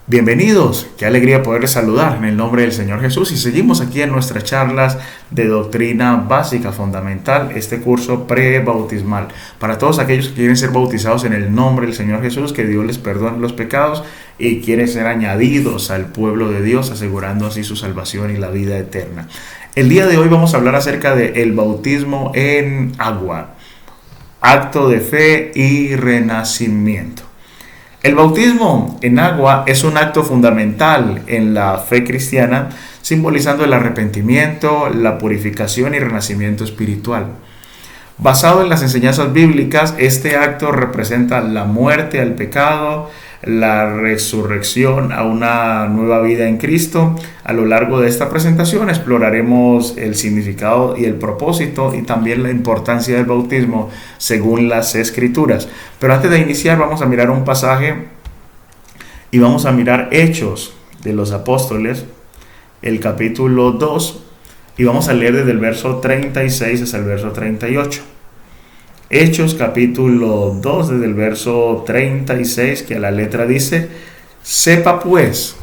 Bienvenidos, qué alegría poderles saludar en el nombre del Señor Jesús y seguimos aquí en nuestras charlas de doctrina básica fundamental, este curso pre-bautismal. Para todos aquellos que quieren ser bautizados en el nombre del Señor Jesús, que Dios les perdone los pecados y quieren ser añadidos al pueblo de Dios, asegurando así su salvación y la vida eterna. El día de hoy vamos a hablar acerca del bautismo en agua, acto de fe y renacimiento. El bautismo en agua es un acto fundamental en la fe cristiana, simbolizando el arrepentimiento, la purificación y renacimiento espiritual. Basado en las enseñanzas bíblicas, este acto representa la muerte al pecado, la resurrección a una nueva vida en Cristo. A lo largo de esta presentación exploraremos el significado y el propósito y también la importancia del bautismo según las Escrituras. Pero antes de iniciar vamos a mirar un pasaje y vamos a mirar Hechos de los Apóstoles, el capítulo 2, y vamos a leer desde el verso 36 hasta el verso 38. Hechos capítulo 2 desde el verso 36, que a la letra dice: sepa pues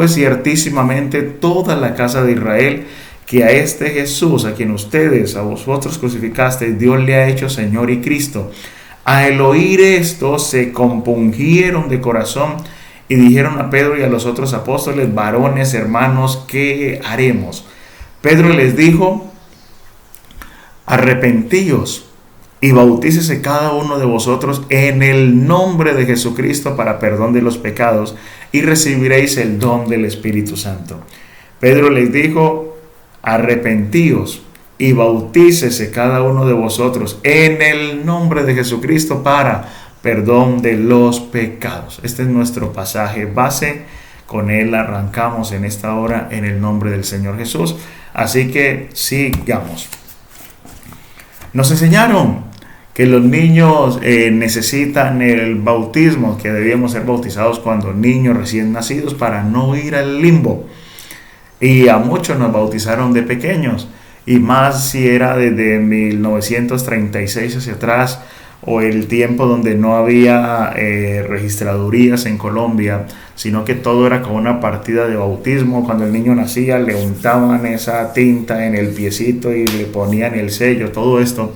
ciertísimamente toda la casa de Israel que a este Jesús, a quien ustedes, a vosotros crucificasteis, Dios le ha hecho Señor y Cristo. Al oír esto se compungieron de corazón y dijeron a Pedro y a los otros apóstoles: varones, hermanos, ¿qué haremos? Pedro les dijo: arrepentíos y bautícese cada uno de vosotros en el nombre de Jesucristo para perdón de los pecados, y recibiréis el don del Espíritu Santo. Pedro les dijo: arrepentíos y bautícese cada uno de vosotros en el nombre de Jesucristo para perdón de los pecados. Este es nuestro pasaje base. Con él arrancamos en esta hora en el nombre del Señor Jesús. Así que sigamos. Nos enseñaron que los niños necesitan el bautismo, que debíamos ser bautizados cuando niños recién nacidos para no ir al limbo. Y a muchos nos bautizaron de pequeños, y más si era desde 1936 hacia atrás, o el tiempo donde no había registradurías en Colombia, sino que todo era como una partida de bautismo. Cuando el niño nacía le untaban esa tinta en el piecito y le ponían el sello, todo esto.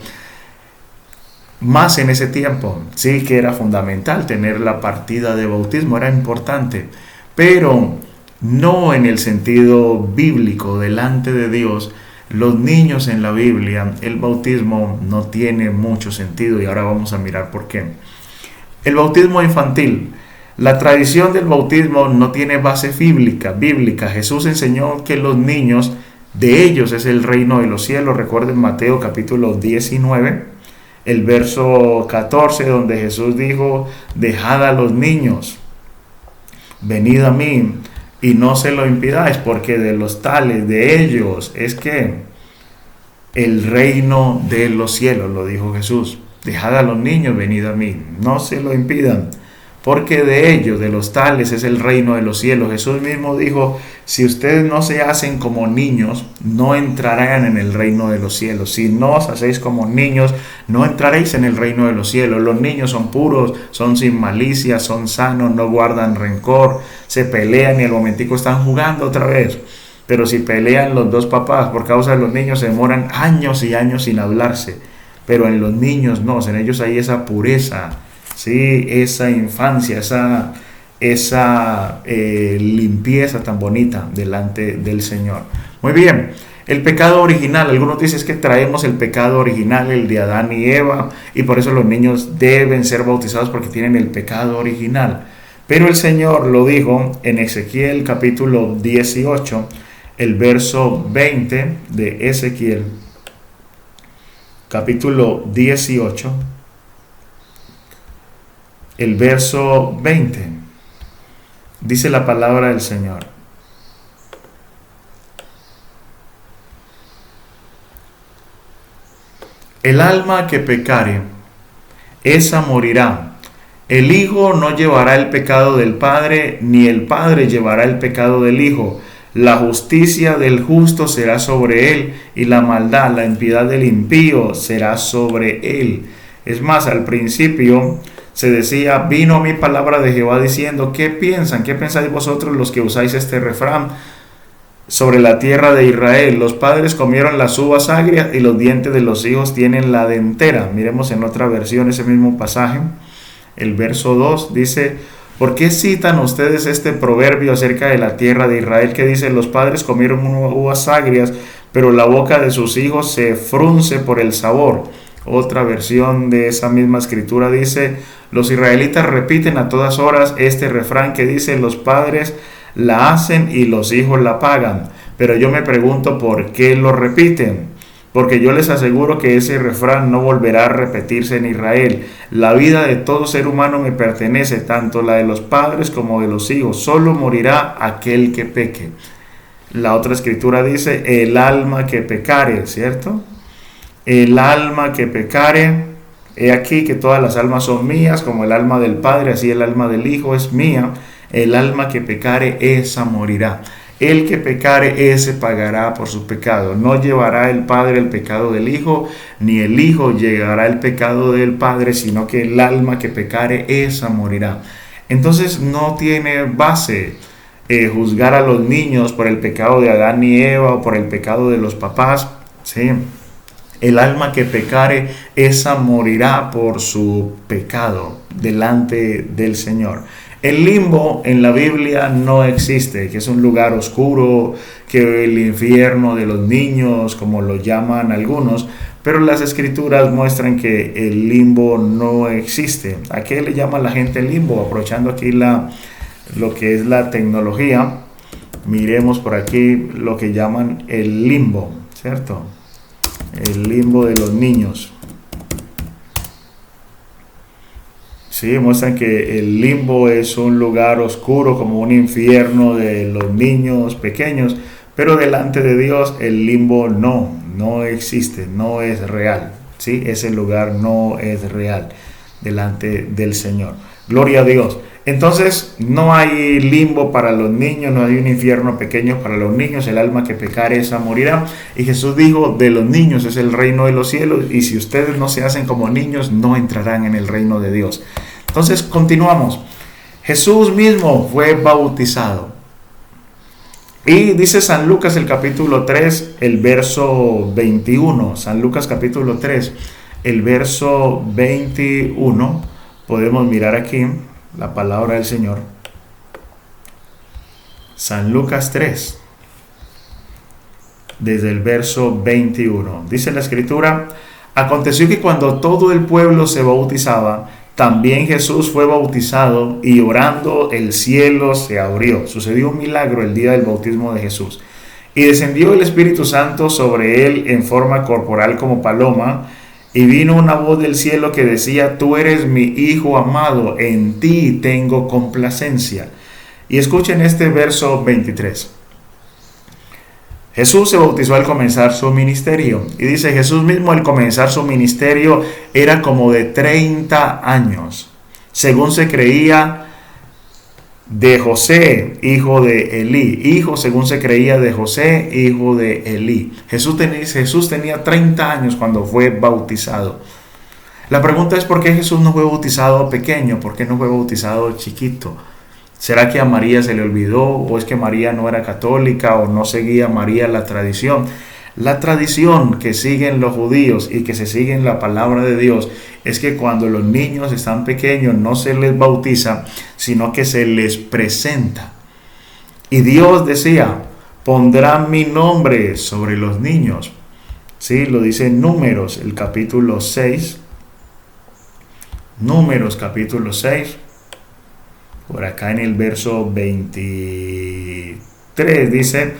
Más en ese tiempo, sí que era fundamental tener la partida de bautismo, era importante, pero no en el sentido bíblico delante de Dios. Los niños en la Biblia, el bautismo no tiene mucho sentido, y ahora vamos a mirar por qué. El bautismo infantil. La tradición del bautismo no tiene base bíblica. Jesús enseñó que los niños, de ellos es el reino de los cielos. Recuerden Mateo capítulo 19, el verso 14, donde Jesús dijo: dejad a los niños, venid a mí, y no se lo impidáis, porque de los tales, de ellos, es que el reino de los cielos, lo dijo Jesús. Dejad a los niños, venid a mí, no se lo impidan, porque de ellos, de los tales, es el reino de los cielos. Jesús mismo dijo: si ustedes no se hacen como niños, no entrarán en el reino de los cielos. Si no os hacéis como niños, no entraréis en el reino de los cielos. Los niños son puros, son sin malicia, son sanos, no guardan rencor, se pelean y al momentico están jugando otra vez. Pero si pelean los dos papás, por causa de los niños se demoran años y años sin hablarse. Pero en los niños no, en ellos hay esa pureza, ¿sí? Esa infancia, esa limpieza tan bonita delante del Señor. Muy bien, el pecado original. Algunos dicen que traemos el pecado original, el de Adán y Eva, y por eso los niños deben ser bautizados, porque tienen el pecado original. Pero el Señor lo dijo en Ezequiel capítulo 18, el verso 20 de Ezequiel capítulo 18, el verso 20. Dice la palabra del Señor: el alma que pecare, esa morirá. El Hijo no llevará el pecado del Padre, ni el Padre llevará el pecado del Hijo. La justicia del justo será sobre él, y la maldad, la impiedad del impío será sobre él. Es más, al principio se decía: vino a mí palabra de Jehová diciendo, ¿qué piensan? ¿Qué pensáis vosotros los que usáis este refrán sobre la tierra de Israel? Los padres comieron las uvas agrias y los dientes de los hijos tienen la dentera. Miremos en otra versión ese mismo pasaje. El verso 2 dice: ¿por qué citan ustedes este proverbio acerca de la tierra de Israel que dice: los padres comieron uvas agrias, pero la boca de sus hijos se frunce por el sabor? Otra versión de esa misma escritura dice: los israelitas repiten a todas horas este refrán que dice: los padres la hacen y los hijos la pagan. Pero yo me pregunto por qué lo repiten. Porque yo les aseguro que ese refrán no volverá a repetirse en Israel. La vida de todo ser humano me pertenece, tanto la de los padres como de los hijos. Solo morirá aquel que peque. La otra escritura dice: el alma que pecare, ¿cierto? El alma que pecare, he aquí que todas las almas son mías, como el alma del Padre, así el alma del Hijo es mía. El alma que pecare, esa morirá. El que pecare, ese pagará por su pecado. No llevará el Padre el pecado del Hijo, ni el Hijo llevará el pecado del Padre, sino que el alma que pecare, esa morirá. Entonces no tiene base juzgar a los niños por el pecado de Adán y Eva o por el pecado de los papás, ¿sí? El alma que pecare, esa morirá por su pecado delante del Señor. El limbo en la Biblia no existe, que es un lugar oscuro, que el infierno de los niños, como lo llaman algunos, pero las escrituras muestran que el limbo no existe. ¿A qué le llama la gente limbo? Aprovechando aquí lo que es la tecnología, miremos por aquí lo que llaman el limbo, ¿cierto? El limbo de los niños. Sí, muestran que el limbo es un lugar oscuro, como un infierno de los niños pequeños, pero delante de Dios el limbo no existe, no es real. ¿Sí? Ese lugar no es real delante del Señor. Gloria a Dios. Entonces no hay limbo para los niños, no hay un infierno pequeño para los niños. El alma que pecare, esa morirá. Y Jesús dijo: de los niños es el reino de los cielos, y si ustedes no se hacen como niños, no entrarán en el reino de Dios. Entonces continuamos. Jesús mismo fue bautizado. Y dice San Lucas el capítulo 3, el verso 21. San Lucas capítulo 3, el verso 21. Podemos mirar aquí la palabra del Señor. San Lucas 3, desde el verso 21. Dice la escritura: aconteció que cuando todo el pueblo se bautizaba, también Jesús fue bautizado, y orando el cielo se abrió. Sucedió un milagro el día del bautismo de Jesús. Y descendió el Espíritu Santo sobre él en forma corporal como paloma, y vino una voz del cielo que decía: tú eres mi Hijo amado, en ti tengo complacencia. Y escuchen este verso 23. Jesús se bautizó al comenzar su ministerio. Y dice: Jesús mismo al comenzar su ministerio era como de 30 años, según se creía de José, hijo de Elí. Hijo, según se creía, de José, hijo de Elí. Jesús tenía 30 años cuando fue bautizado. La pregunta es: ¿por qué Jesús no fue bautizado pequeño? ¿Por qué no fue bautizado chiquito? ¿Será que a María se le olvidó? ¿O es que María no era católica? ¿O no seguía María la tradición? La tradición que siguen los judíos y que se sigue en la palabra de Dios es que cuando los niños están pequeños no se les bautiza, sino que se les presenta. Y Dios decía: pondrán mi nombre sobre los niños. Sí, lo dice en Números, el capítulo 6. Números, capítulo 6. Por acá en el verso 23 dice: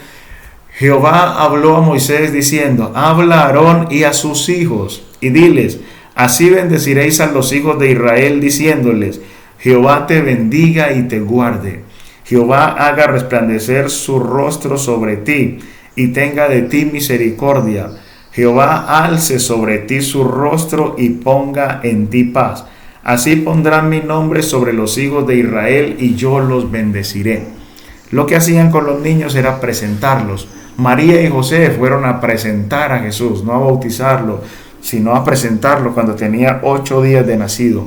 Jehová habló a Moisés diciendo: habla a Aarón y a sus hijos, y diles: así bendeciréis a los hijos de Israel, diciéndoles: Jehová te bendiga y te guarde. Jehová haga resplandecer su rostro sobre ti, y tenga de ti misericordia. Jehová alce sobre ti su rostro y ponga en ti paz. Así pondrán mi nombre sobre los hijos de Israel, y yo los bendeciré. Lo que hacían con los niños era presentarlos. María y José fueron a presentar a Jesús, no a bautizarlo, sino a presentarlo cuando tenía 8 días de nacido.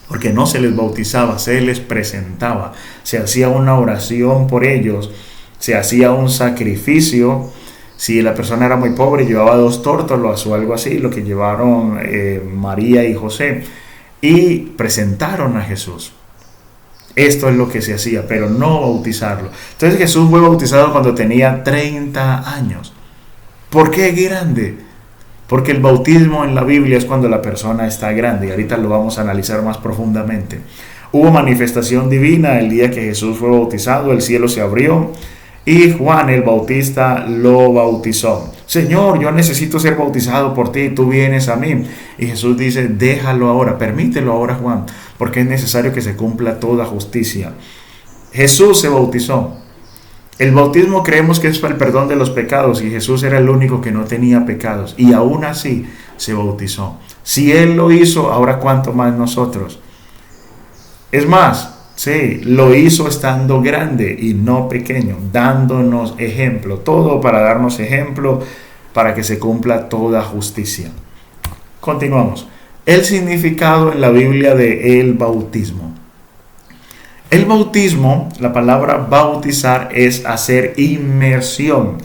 porque no se les bautizaba, se les presentaba, se hacía una oración por ellos, se hacía un sacrificio. Si la persona era muy pobre, llevaba 2 tórtolos o algo así, lo que llevaron María y José, y presentaron a Jesús. Esto es lo que se hacía, pero no bautizarlo. Entonces Jesús fue bautizado cuando tenía 30 años. ¿Por qué grande? Porque el bautismo en la Biblia es cuando la persona está grande, y ahorita lo vamos a analizar más profundamente. Hubo manifestación divina el día que Jesús fue bautizado, el cielo se abrió y Juan el Bautista lo bautizó. Señor, yo necesito ser bautizado por ti, tú vienes a mí. Y Jesús dice, déjalo ahora, permítelo ahora, Juan, porque es necesario que se cumpla toda justicia. Jesús se bautizó. El bautismo creemos que es para el perdón de los pecados, y Jesús era el único que no tenía pecados, y aún así se bautizó. Si Él lo hizo, ahora cuánto más nosotros. Es más, sí, lo hizo estando grande y no pequeño, dándonos ejemplo, todo para darnos ejemplo, para que se cumpla toda justicia. Continuamos. El significado en la Biblia de el bautismo. El bautismo, la palabra bautizar, es hacer inmersión,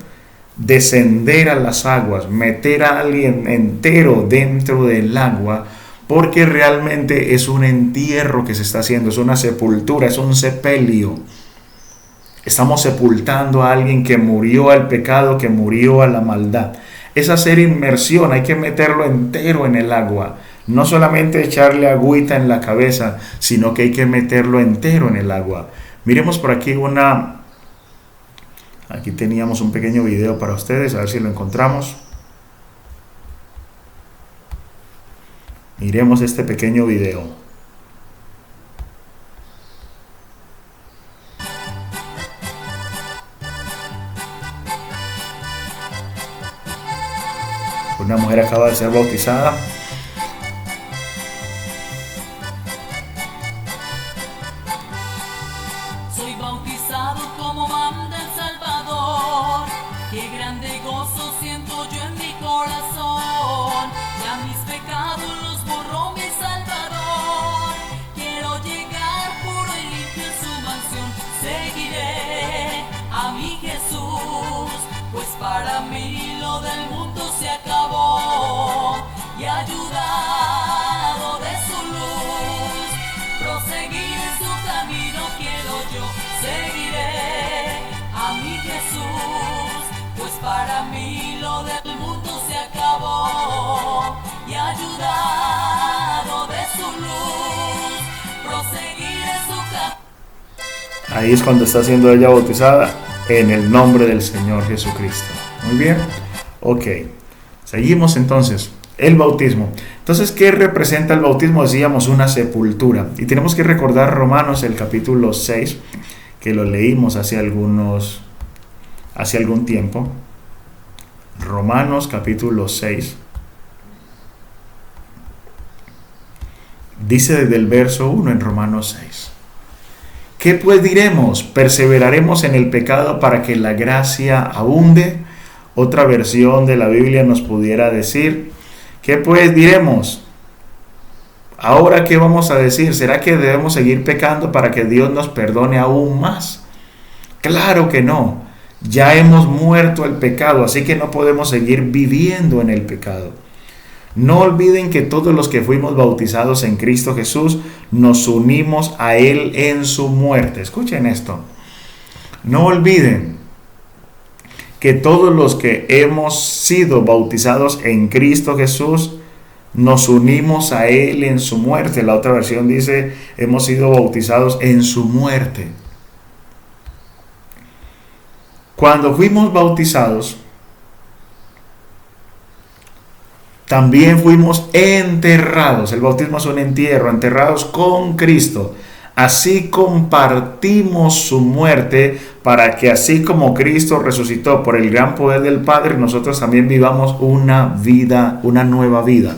descender a las aguas, meter a alguien entero dentro del agua, porque realmente es un entierro que se está haciendo, es una sepultura, es un sepelio. Estamos sepultando a alguien que murió al pecado, que murió a la maldad. Es hacer inmersión, hay que meterlo entero en el agua. No solamente echarle agüita en la cabeza, sino que hay que meterlo entero en el agua. Miremos por aquí aquí teníamos un pequeño video para ustedes, a ver si lo encontramos. Miremos este pequeño video. Una mujer acaba de ser bautizada. Soy bautizado como manda el Salvador. Qué grande gozo siento yo en mi corazón. Ya mis pecados los borró mi Salvador. Quiero llegar puro y limpio en su mansión. Seguiré a mi Jesús, pues para mí lo del mundo se acabó. Y ayudado de su luz, proseguir en su camino quiero yo. Seguiré a mi Jesús, pues para mí lo del mundo se acabó. Y ayudado de su luz, proseguir en su camino. Ahí es cuando está siendo ella bautizada en el nombre del Señor Jesucristo. Muy bien. Ok. Seguimos entonces. El bautismo. Entonces, ¿qué representa el bautismo? Decíamos una sepultura. Y tenemos que recordar Romanos, el capítulo 6, que lo leímos hace algún tiempo. Romanos capítulo 6. Dice desde el verso 1 en Romanos 6. ¿Qué pues diremos? ¿Perseveraremos en el pecado para que la gracia abunde? Otra versión de la Biblia nos pudiera decir, ¿qué pues diremos? Ahora, ¿qué vamos a decir? ¿Será que debemos seguir pecando para que Dios nos perdone aún más? Claro que no. Ya hemos muerto al pecado, así que no podemos seguir viviendo en el pecado. No olviden que todos los que fuimos bautizados en Cristo Jesús nos unimos a Él en su muerte. Escuchen esto. No olviden que todos los que hemos sido bautizados en Cristo Jesús nos unimos a Él en su muerte. La otra versión dice, hemos sido bautizados en su muerte. Cuando fuimos bautizados, también fuimos enterrados. El bautismo es un entierro, enterrados con Cristo. Así compartimos su muerte, para que así como Cristo resucitó por el gran poder del Padre, nosotros también vivamos una nueva vida.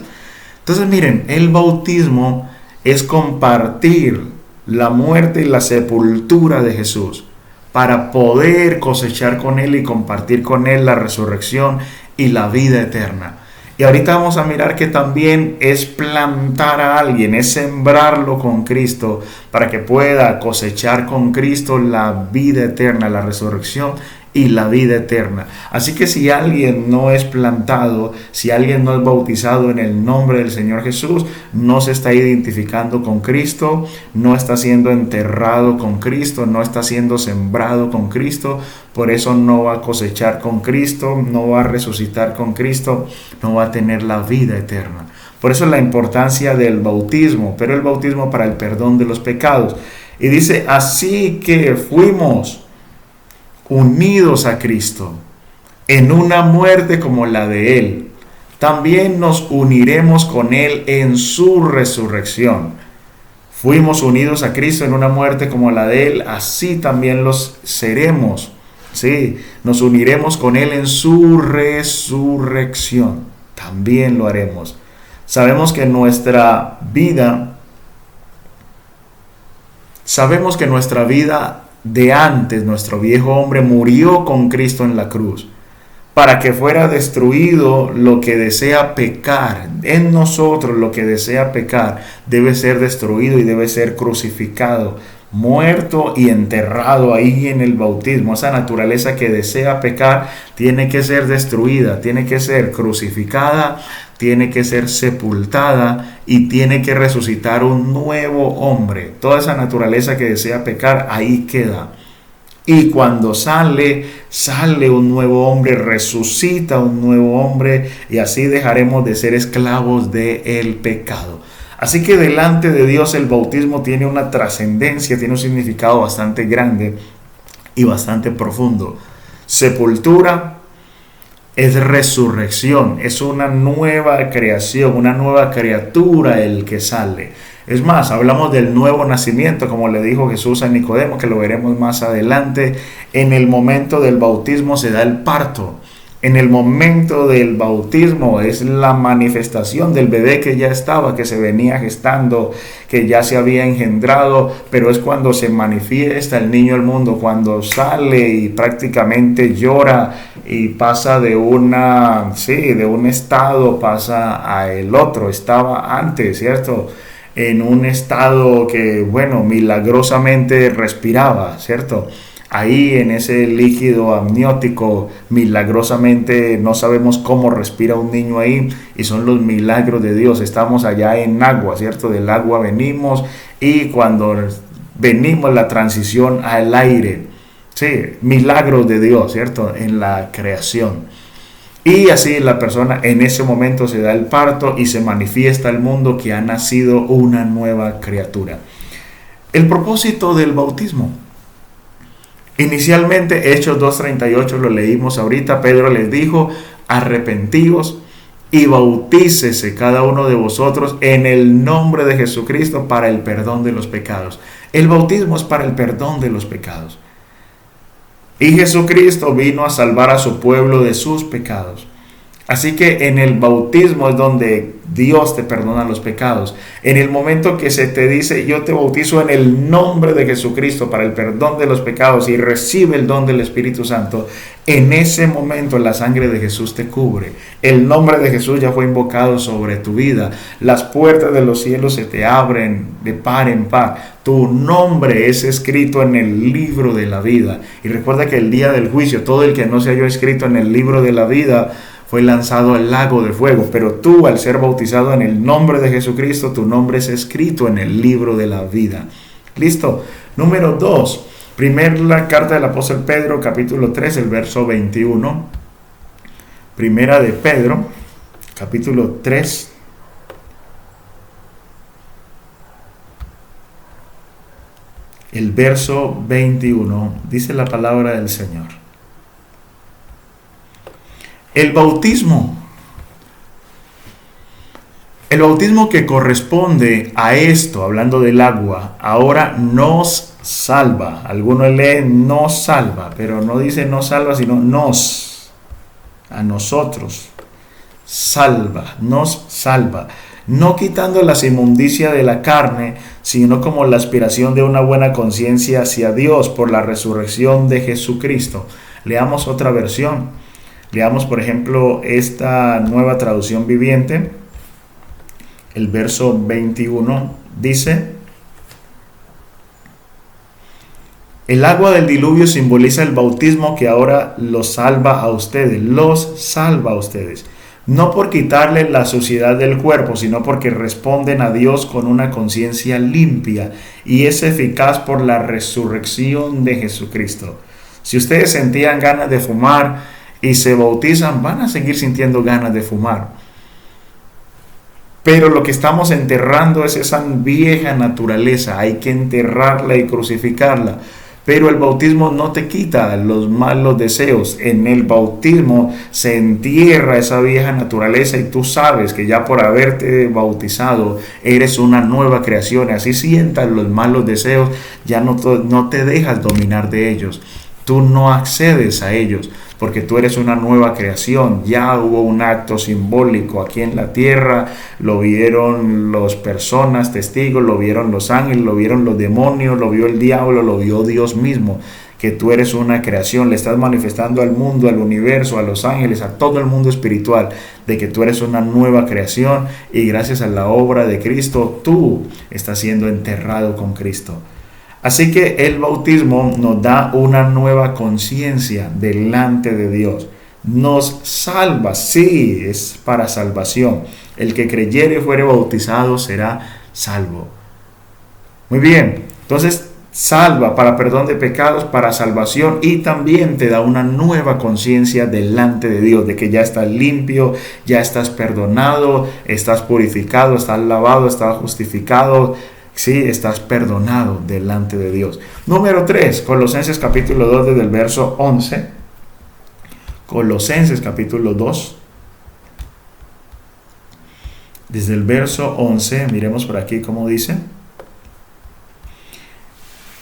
Entonces miren, el bautismo es compartir la muerte y la sepultura de Jesús, para poder cosechar con Él y compartir con Él la resurrección y la vida eterna. Y ahorita vamos a mirar que también es plantar a alguien, es sembrarlo con Cristo para que pueda cosechar con Cristo la vida eterna, la resurrección y la vida eterna. Así que si alguien no es plantado, si alguien no es bautizado en el nombre del Señor Jesús, no se está identificando con Cristo, no está siendo enterrado con Cristo, no está siendo sembrado con Cristo, por eso no va a cosechar con Cristo, no va a resucitar con Cristo, no va a tener la vida eterna. Por eso la importancia del bautismo, pero el bautismo para el perdón de los pecados. Y dice, así que fuimos unidos a Cristo en una muerte como la de Él, también nos uniremos con Él en su resurrección. Fuimos unidos a Cristo en una muerte como la de Él, así también los seremos. Sí, nos uniremos con Él en su resurrección. También lo haremos. Sabemos que nuestra vida de antes, nuestro viejo hombre murió con Cristo en la cruz, para que fuera destruido lo que desea pecar. En nosotros lo que desea pecar debe ser destruido y debe ser crucificado, muerto y enterrado ahí en el bautismo. Esa naturaleza que desea pecar tiene que ser destruida, tiene que ser crucificada, tiene que ser sepultada y tiene que resucitar un nuevo hombre. Toda esa naturaleza que desea pecar ahí queda. Y cuando sale un nuevo hombre, resucita un nuevo hombre y así dejaremos de ser esclavos del pecado. Así que delante de Dios el bautismo tiene una trascendencia, tiene un significado bastante grande y bastante profundo. Sepultura es resurrección, es una nueva creación, una nueva criatura el que sale. Es más, hablamos del nuevo nacimiento, como le dijo Jesús a Nicodemo, que lo veremos más adelante. En el momento del bautismo se da el parto. En el momento del bautismo es la manifestación del bebé que ya estaba, que se venía gestando, que ya se había engendrado, pero es cuando se manifiesta el niño al mundo, cuando sale y prácticamente llora y pasa de un estado, pasa a el otro. Estaba antes, ¿cierto?, en un estado que, milagrosamente respiraba, ¿cierto? Ahí en ese líquido amniótico, milagrosamente, no sabemos cómo respira un niño ahí, y son los milagros de Dios. Estamos allá en agua, ¿cierto? Del agua venimos, y cuando venimos la transición al aire, sí, milagros de Dios, ¿cierto? En la creación. Y así la persona en ese momento se da el parto y se manifiesta al mundo que ha nacido una nueva criatura. El propósito del bautismo. Inicialmente, Hechos 2:38 lo leímos ahorita. Pedro les dijo: arrepentíos y bautícese cada uno de vosotros en el nombre de Jesucristo para el perdón de los pecados. El bautismo es para el perdón de los pecados. Y Jesucristo vino a salvar a su pueblo de sus pecados. Así que en el bautismo es donde Dios te perdona los pecados. En el momento que se te dice: yo te bautizo en el nombre de Jesucristo para el perdón de los pecados, y recibe el don del Espíritu Santo, en ese momento la sangre de Jesús te cubre. El nombre de Jesús ya fue invocado sobre tu vida. Las puertas de los cielos se te abren de par en par. Tu nombre es escrito en el libro de la vida. Y recuerda que el día del juicio, todo el que no se halló escrito en el libro de la vida fue lanzado al lago de fuego. Pero tú, al ser bautizado en el nombre de Jesucristo, tu nombre es escrito en el libro de la vida. ¿Listo? Número 2. La carta del apóstol Pedro, capítulo 3, el verso 21. Primera de Pedro, capítulo 3. El verso 21, dice la palabra del Señor. El bautismo que corresponde a esto, hablando del agua, ahora nos salva. Algunos leen nos salva, pero no dice nos salva, sino nos, a nosotros, nos salva. No quitando las inmundicias de la carne, sino como la aspiración de una buena conciencia hacia Dios por la resurrección de Jesucristo. Leamos otra versión. Leamos, por ejemplo, esta Nueva Traducción Viviente. El verso 21 dice: el agua del diluvio simboliza el bautismo que ahora los salva a ustedes, no por quitarle la suciedad del cuerpo, sino porque responden a Dios con una conciencia limpia y es eficaz por la resurrección de Jesucristo. Si ustedes sentían ganas de fumar y se bautizan, van a seguir sintiendo ganas de fumar. Pero lo que estamos enterrando es esa vieja naturaleza, hay que enterrarla y crucificarla. Pero el bautismo no te quita los malos deseos. En el bautismo se entierra esa vieja naturaleza y tú sabes que ya por haberte bautizado eres una nueva creación. Así sientas los malos deseos, ya no te dejas dominar de ellos. Tú no accedes a ellos porque tú eres una nueva creación. Ya hubo un acto simbólico aquí en la tierra, lo vieron las personas, testigos, lo vieron los ángeles, lo vieron los demonios, lo vio el diablo, lo vio Dios mismo, que tú eres una creación. Le estás manifestando al mundo, al universo, a los ángeles, a todo el mundo espiritual, de que tú eres una nueva creación y gracias a la obra de Cristo, tú estás siendo enterrado con Cristo. Así que el bautismo nos da una nueva conciencia delante de Dios. Nos salva, sí, es para salvación. El que creyere y fuere bautizado será salvo. Muy bien, entonces salva para perdón de pecados, para salvación, y también te da una nueva conciencia delante de Dios, de que ya estás limpio, ya estás perdonado, estás purificado, estás lavado, estás justificado. Sí, estás perdonado delante de Dios. Número 3, Colosenses capítulo 2, desde el verso 11. Colosenses capítulo 2. Desde el verso 11, miremos por aquí cómo dice.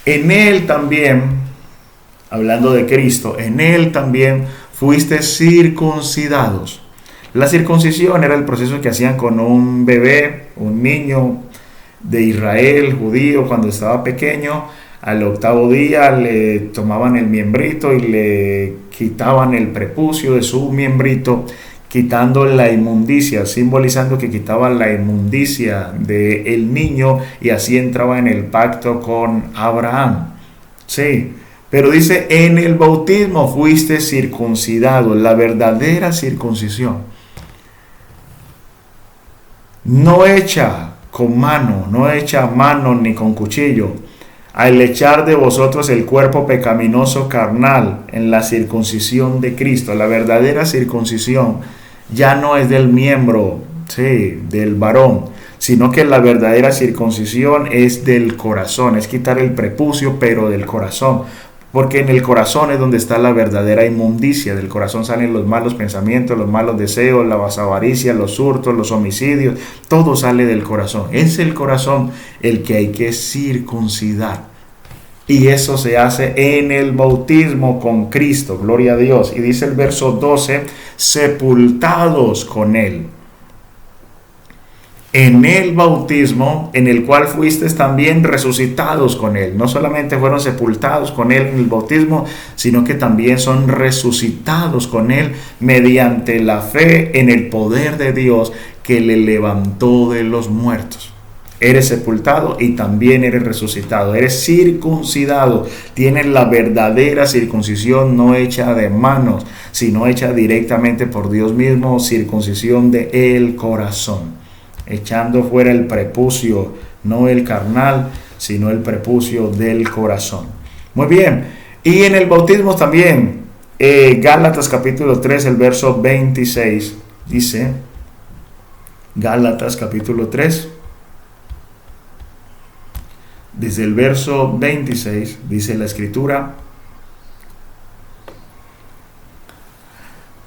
En Él también, hablando de Cristo, en Él también fuiste circuncidados. La circuncisión era el proceso que hacían con un bebé, un niño de Israel, judío, cuando estaba pequeño. Al 8º día le tomaban el miembrito y le quitaban el prepucio de su miembrito, quitando la inmundicia, simbolizando que quitaban la inmundicia del niño, y así entraba en el pacto con Abraham. Sí, pero dice, en el bautismo fuiste circuncidado, la verdadera circuncisión, no hecha con mano, no hecha a mano ni con cuchillo, al echar de vosotros el cuerpo pecaminoso carnal en la circuncisión de Cristo. La verdadera circuncisión ya no es del miembro, sí, del varón, sino que la verdadera circuncisión es del corazón, es quitar el prepucio, pero del corazón. Porque en el corazón es donde está la verdadera inmundicia. Del corazón salen los malos pensamientos, los malos deseos, la avaricia, los hurtos, los homicidios. Todo sale del corazón. Es el corazón el que hay que circuncidar. Y eso se hace en el bautismo con Cristo. Gloria a Dios. Y dice el verso 12, sepultados con Él. En el bautismo, en el cual fuisteis también resucitados con Él. No solamente fueron sepultados con Él en el bautismo, sino que también son resucitados con Él mediante la fe en el poder de Dios que le levantó de los muertos. Eres sepultado y también eres resucitado. Eres circuncidado. Tienes la verdadera circuncisión, no hecha de manos, sino hecha directamente por Dios mismo, circuncisión del corazón. Echando fuera el prepucio, no el carnal, sino el prepucio del corazón. Muy bien, y en el bautismo también, Gálatas capítulo 3, el verso 26, dice, Gálatas capítulo 3, desde el verso 26, dice la Escritura,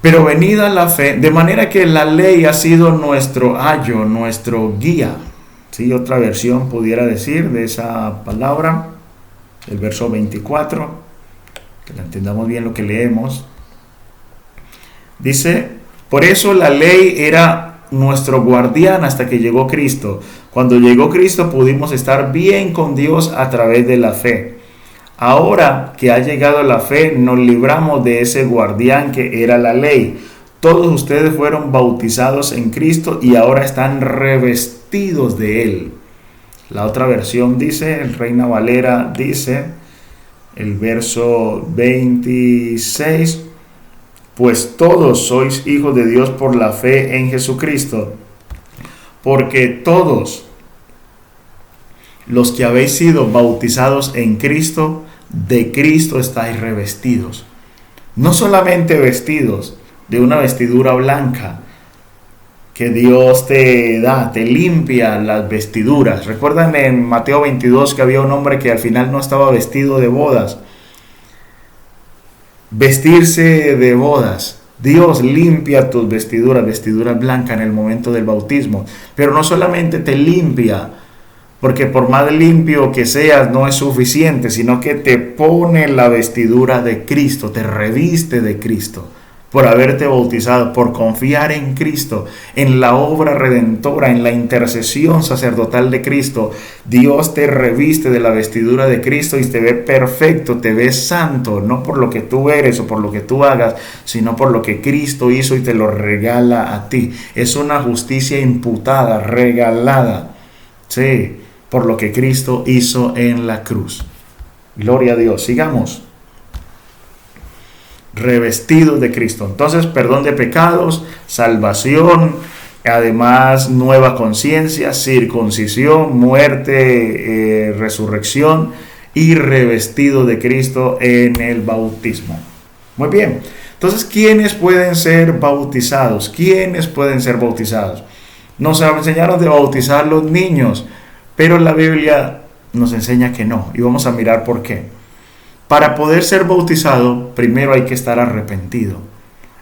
pero venida la fe, de manera que la ley ha sido nuestro ayo, nuestro guía. ¿Sí? Otra versión pudiera decir de esa palabra, el verso 24, que la entendamos bien lo que leemos. Dice, por eso la ley era nuestro guardián hasta que llegó Cristo. Cuando llegó Cristo pudimos estar bien con Dios a través de la fe. Ahora que ha llegado la fe, nos libramos de ese guardián que era la ley. Todos ustedes fueron bautizados en Cristo y ahora están revestidos de Él. La otra versión dice, el Reina Valera dice, el verso 26, pues todos sois hijos de Dios por la fe en Jesucristo, porque todos los que habéis sido bautizados en Cristo, de Cristo estáis revestidos. No solamente vestidos de una vestidura blanca que Dios te da, te limpia las vestiduras. Recuerdan en Mateo 22 que había un hombre que al final no estaba vestido de bodas. Vestirse de bodas. Dios limpia tus vestiduras, vestiduras blancas en el momento del bautismo. Pero no solamente te limpia, porque por más limpio que seas no es suficiente, sino que te pone la vestidura de Cristo, te reviste de Cristo, por haberte bautizado, por confiar en Cristo, en la obra redentora, en la intercesión sacerdotal de Cristo. Dios te reviste de la vestidura de Cristo y te ve perfecto, te ve santo, no por lo que tú eres o por lo que tú hagas, sino por lo que Cristo hizo y te lo regala a ti. Es una justicia imputada, regalada, sí, por lo que Cristo hizo en la cruz. Gloria a Dios. Sigamos. Revestidos de Cristo. Entonces, perdón de pecados, salvación, además nueva conciencia, circuncisión, muerte, resurrección y revestido de Cristo en el bautismo. Muy bien. Entonces, ¿quiénes pueden ser bautizados? ¿Quiénes pueden ser bautizados? Nos enseñaron de bautizar los niños, pero la Biblia nos enseña que no. Y vamos a mirar por qué. Para poder ser bautizado, primero hay que estar arrepentido.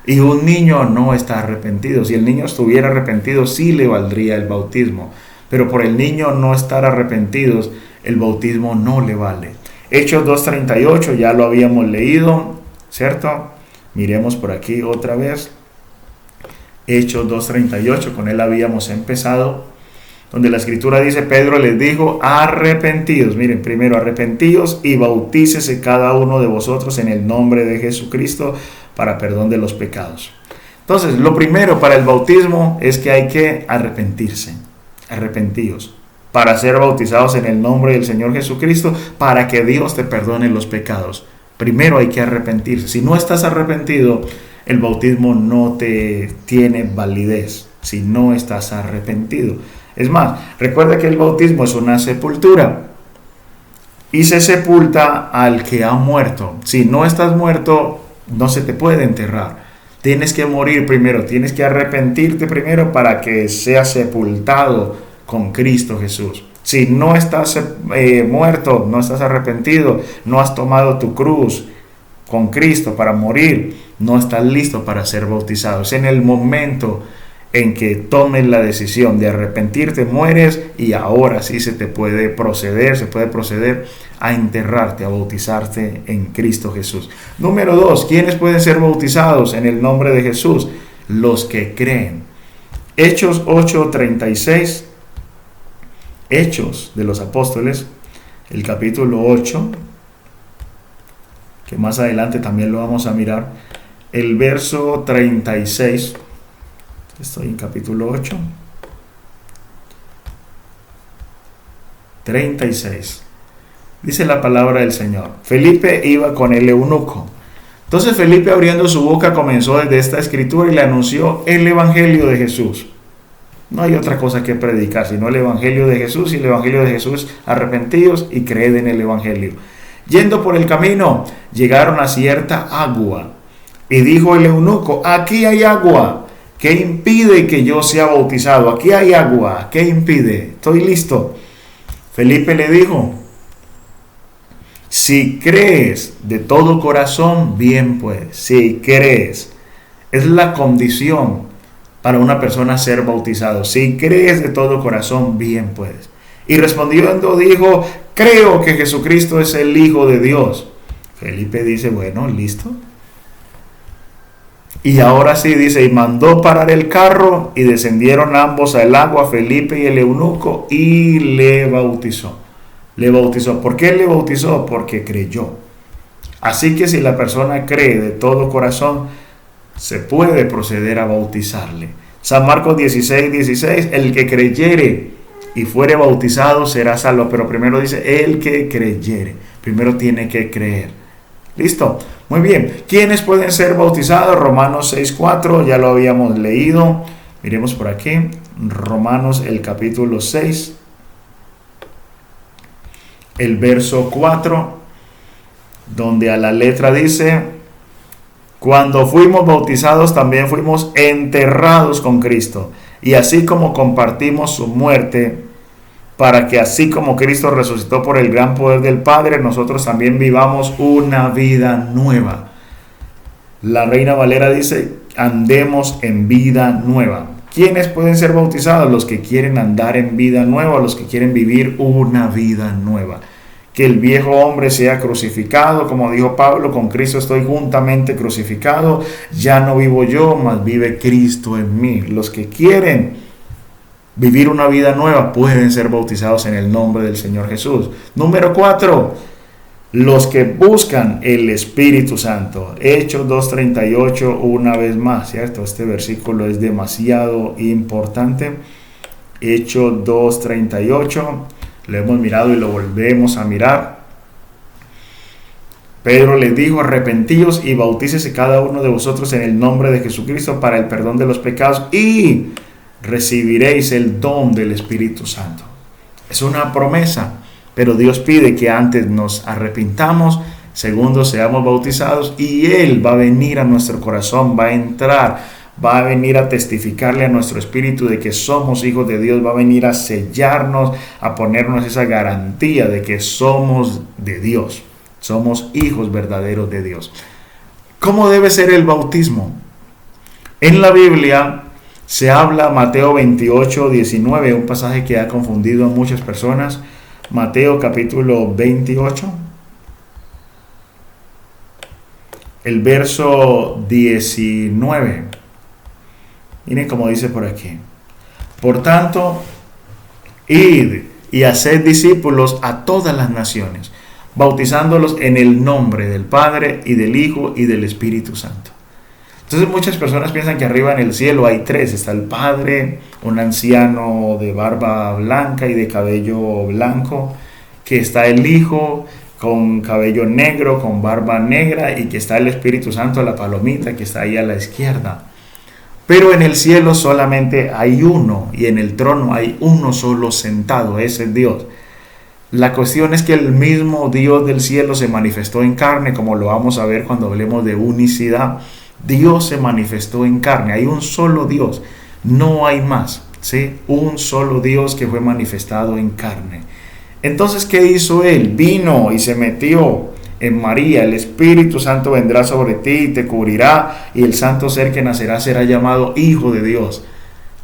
Y un niño no está arrepentido. Si el niño estuviera arrepentido, sí le valdría el bautismo. Pero por el niño no estar arrepentidos, el bautismo no le vale. Hechos 2:38, ya lo habíamos leído, ¿cierto? Miremos por aquí otra vez. Hechos 2:38, con él habíamos empezado. Donde la escritura dice, Pedro les dijo, arrepentidos. Miren, primero arrepentidos y bautícese cada uno de vosotros en el nombre de Jesucristo para perdón de los pecados. Entonces, lo primero para el bautismo es que hay que arrepentirse. Arrepentidos. Para ser bautizados en el nombre del Señor Jesucristo, para que Dios te perdone los pecados. Primero hay que arrepentirse. Si no estás arrepentido, el bautismo no te tiene validez. Si no estás arrepentido. Es más, recuerda que el bautismo es una sepultura y se sepulta al que ha muerto. Si no estás muerto, no se te puede enterrar. Tienes que morir primero, tienes que arrepentirte primero para que seas sepultado con Cristo Jesús. Si no estás muerto, no estás arrepentido, no has tomado tu cruz con Cristo para morir, no estás listo para ser bautizado. Es en el momento en que tomes la decisión de arrepentirte, mueres y ahora sí se puede proceder a enterrarte, a bautizarte en Cristo Jesús. Número 2, ¿quiénes pueden ser bautizados en el nombre de Jesús? Los que creen. Hechos 8:36, Hechos de los Apóstoles, el capítulo 8, que más adelante también lo vamos a mirar, el verso 36. Estoy en capítulo 8, 36. Dice la palabra del Señor. Felipe iba con el eunuco. Entonces Felipe, abriendo su boca, comenzó desde esta escritura y le anunció el evangelio de Jesús. No hay otra cosa que predicar, sino el evangelio de Jesús y el evangelio de Jesús. Arrepentidos y creed en el evangelio. Yendo por el camino, llegaron a cierta agua. Y dijo el eunuco, aquí hay agua. ¿Qué impide que yo sea bautizado? Aquí hay agua. ¿Qué impide? Estoy listo. Felipe le dijo, si crees de todo corazón, bien puedes. Si crees. Es la condición para una persona ser bautizado. Si crees de todo corazón, bien puedes. Y respondiendo dijo, creo que Jesucristo es el Hijo de Dios. Felipe dice, bueno, listo. Y ahora sí dice, y mandó parar el carro y descendieron ambos al agua, Felipe y el eunuco, y le bautizó. Le bautizó. ¿Por qué le bautizó? Porque creyó. Así que si la persona cree de todo corazón, se puede proceder a bautizarle. San Marcos 16:16, el que creyere y fuere bautizado será salvo. Pero primero dice, el que creyere. Primero tiene que creer. ¿Listo? Muy bien. ¿Quiénes pueden ser bautizados? Romanos 6:4, ya lo habíamos leído. Miremos por aquí. Romanos el capítulo 6. El verso 4, donde a la letra dice, cuando fuimos bautizados también fuimos enterrados con Cristo, y así como compartimos su muerte, para que así como Cristo resucitó por el gran poder del Padre, nosotros también vivamos una vida nueva. La Reina Valera dice, andemos en vida nueva. ¿Quiénes pueden ser bautizados? Los que quieren andar en vida nueva, los que quieren vivir una vida nueva. Que el viejo hombre sea crucificado, como dijo Pablo, con Cristo estoy juntamente crucificado, ya no vivo yo, mas vive Cristo en mí. Los que quieren vivir una vida nueva pueden ser bautizados en el nombre del Señor Jesús. Número 4, los que buscan el Espíritu Santo. Hechos 2:38, una vez más, ¿cierto? Este versículo es demasiado importante. Hechos 2:38, lo hemos mirado y lo volvemos a mirar. Pedro les dijo, arrepentíos y bautícese cada uno de vosotros en el nombre de Jesucristo para el perdón de los pecados y recibiréis el don del Espíritu Santo. Es una promesa, pero Dios pide que antes nos arrepintamos, segundo seamos bautizados, y Él va a venir a nuestro corazón, va a entrar, va a venir a testificarle a nuestro espíritu de que somos hijos de Dios, va a venir a sellarnos, a ponernos esa garantía de que somos de Dios, somos hijos verdaderos de Dios. ¿Cómo debe ser el bautismo? En la Biblia se habla, Mateo 28:19, un pasaje que ha confundido a muchas personas. Mateo capítulo 28, el verso 19. Miren cómo dice por aquí. Por tanto, id y haced discípulos a todas las naciones, bautizándolos en el nombre del Padre y del Hijo y del Espíritu Santo. Entonces muchas personas piensan que arriba en el cielo hay tres. Está el Padre, un anciano de barba blanca y de cabello blanco, que está el Hijo con cabello negro, con barba negra, y que está el Espíritu Santo, la palomita, que está ahí a la izquierda. Pero en el cielo solamente hay uno, y en el trono hay uno solo sentado, ese es Dios. La cuestión es que el mismo Dios del cielo se manifestó en carne, como lo vamos a ver cuando hablemos de unicidad. Dios se manifestó en carne, hay un solo Dios, no hay más, ¿sí? Un solo Dios que fue manifestado en carne. Entonces, ¿qué hizo Él? Vino y se metió en María. El Espíritu Santo vendrá sobre ti y te cubrirá, y el santo ser que nacerá será llamado Hijo de Dios.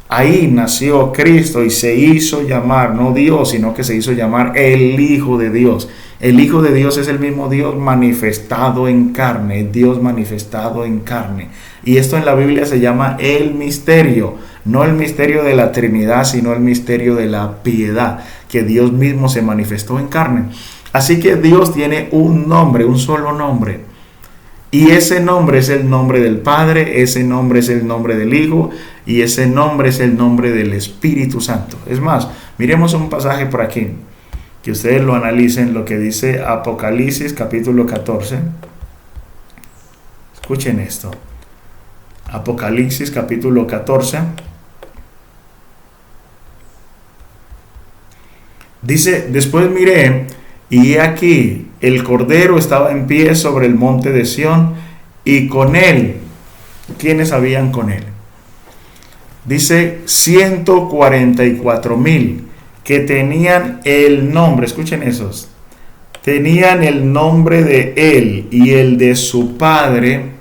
Ahí nació Cristo y se hizo llamar, no Dios, sino que se hizo llamar el Hijo de Dios. El Hijo de Dios es el mismo Dios manifestado en carne, Dios manifestado en carne. Y esto en la Biblia se llama el misterio, no el misterio de la Trinidad, sino el misterio de la piedad, que Dios mismo se manifestó en carne. Así que Dios tiene un nombre, un solo nombre. Y ese nombre es el nombre del Padre, ese nombre es el nombre del Hijo, y ese nombre es el nombre del Espíritu Santo. Es más, miremos un pasaje por aquí, que ustedes lo analicen, lo que dice Apocalipsis capítulo 14. Escuchen esto. Apocalipsis capítulo 14. Dice, después miré, y he aquí, el Cordero estaba en pie sobre el monte de Sión, y con él, ¿quiénes habían con él? Dice 144,000 que tenían el nombre, escuchen esos, tenían el nombre de él y el de su padre.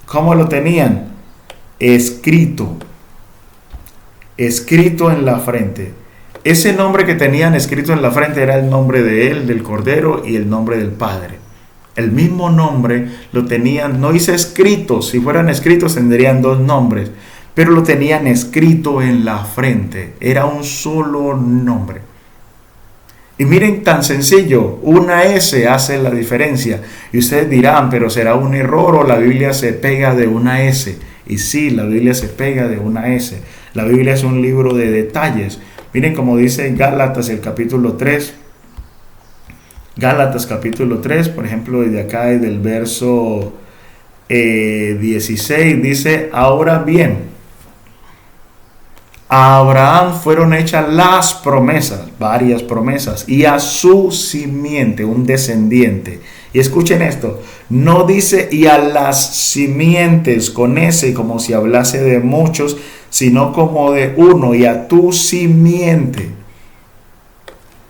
¿Cómo lo tenían? Escrito en la frente. Ese nombre que tenían escrito en la frente era el nombre de él, del Cordero, y el nombre del Padre. El mismo nombre lo tenían, no dice escritos, si fueran escritos tendrían dos nombres, pero lo tenían escrito en la frente, era un solo nombre. Y miren, tan sencillo, una S hace la diferencia. Y ustedes dirán, pero ¿será un error o la Biblia se pega de una S? Y sí, la Biblia se pega de una S. La Biblia es un libro de detalles. Miren como dice Gálatas el capítulo 3. Gálatas capítulo 3, por ejemplo, desde acá, desde el verso 16, dice, ahora bien, a Abraham fueron hechas las promesas, varias promesas, y a su simiente, un descendiente. Y escuchen esto, no dice y a las simientes con ese como si hablase de muchos, sino como de uno, y a tu simiente.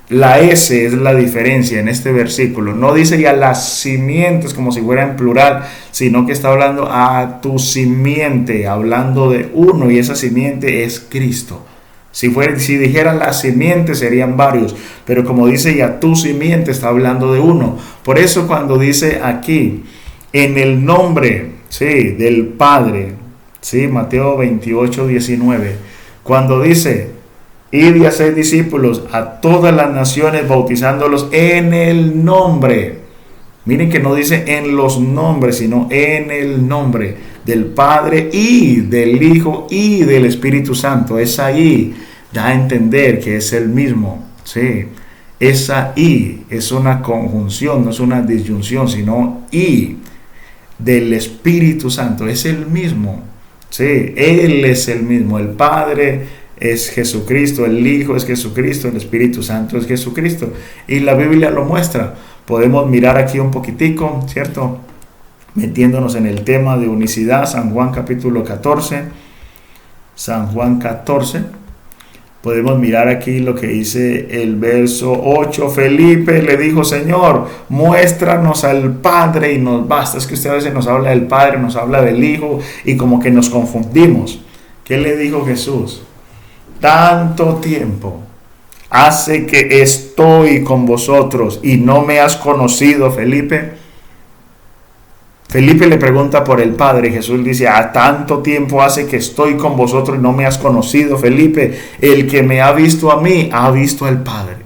La S es la diferencia en este versículo. No dice y a las simientes como si fuera en plural, sino que está hablando a tu simiente, hablando de uno, y esa simiente es Cristo. Si dijera las simientes serían varios, pero como dice y a tu simiente está hablando de uno. Por eso cuando dice aquí, en el nombre, sí, del Padre, sí, Mateo 28, 19, cuando dice, id y haced discípulos a todas las naciones, bautizándolos en el nombre. Miren que no dice en los nombres, sino en el nombre del Padre y del Hijo y del Espíritu Santo. Esa I da a entender que es el mismo. Sí, esa I es una conjunción, no es una disyunción, sino I del Espíritu Santo. Es el mismo. Sí, Él es el mismo. El Padre es Jesucristo, el Hijo es Jesucristo, el Espíritu Santo es Jesucristo. Y la Biblia lo muestra. Podemos mirar aquí un poquitico, ¿cierto? Metiéndonos en el tema de unicidad, San Juan capítulo 14. San Juan 14. Podemos mirar aquí lo que dice el verso 8. Felipe le dijo, Señor, muéstranos al Padre y nos basta. Es que usted a veces nos habla del Padre, nos habla del Hijo y como que nos confundimos. ¿Qué le dijo Jesús? Tanto tiempo hace que estoy con vosotros y no me has conocido, Felipe. Felipe le pregunta por el Padre. Jesús dice, tanto tiempo hace que estoy con vosotros y no me has conocido, Felipe. El que me ha visto a mí, ha visto al Padre.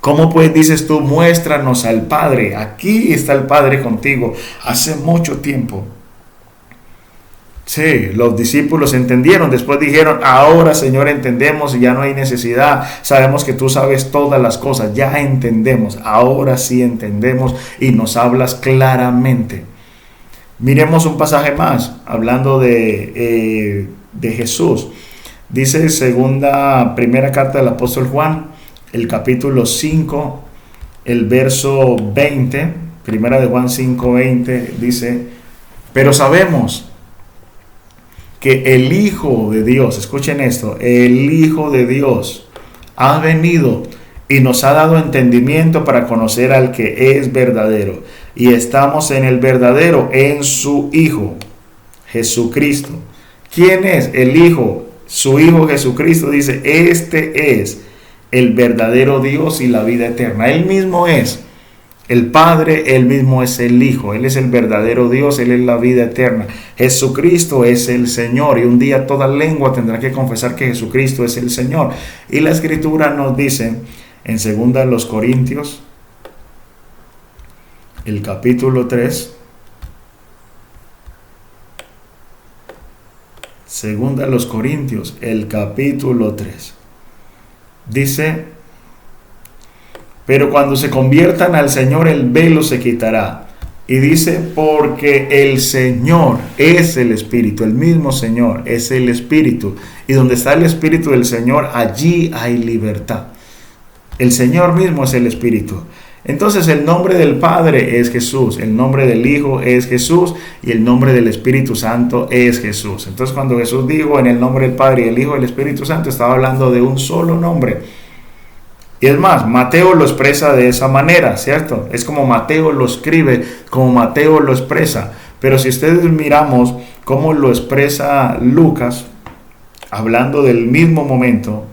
¿Cómo pues dices tú, muéstranos al Padre? Aquí está el Padre contigo hace mucho tiempo. Sí, los discípulos entendieron, después dijeron, ahora Señor entendemos y ya no hay necesidad, sabemos que tú sabes todas las cosas, ya entendemos, ahora sí entendemos y nos hablas claramente. Miremos un pasaje más, hablando de Jesús. Dice primera carta del apóstol Juan, el capítulo 5, el verso 20, primera de Juan 5, 20, dice, pero sabemos que el Hijo de Dios, escuchen esto, el Hijo de Dios ha venido y nos ha dado entendimiento para conocer al que es verdadero. Y estamos en el verdadero, en su Hijo, Jesucristo. ¿Quién es el Hijo? Su Hijo Jesucristo dice, este es el verdadero Dios y la vida eterna. Él mismo es el Padre, Él mismo es el Hijo, Él es el verdadero Dios, Él es la vida eterna. Jesucristo es el Señor y un día toda lengua tendrá que confesar que Jesucristo es el Señor. Y la Escritura nos dice en 2 Corintios, el capítulo 3, 2 Corintios, el capítulo 3, dice, pero cuando se conviertan al Señor, el velo se quitará. Y dice, porque el Señor es el Espíritu, el mismo Señor es el Espíritu. Y donde está el Espíritu del Señor, allí hay libertad. El Señor mismo es el Espíritu. Entonces el nombre del Padre es Jesús, el nombre del Hijo es Jesús y el nombre del Espíritu Santo es Jesús. Entonces cuando Jesús dijo en el nombre del Padre y el Hijo y el Espíritu Santo, estaba hablando de un solo nombre. Y es más, Mateo lo expresa de esa manera, ¿cierto? Es como Mateo lo escribe, como Mateo lo expresa. Pero si ustedes miramos cómo lo expresa Lucas, hablando del mismo momento,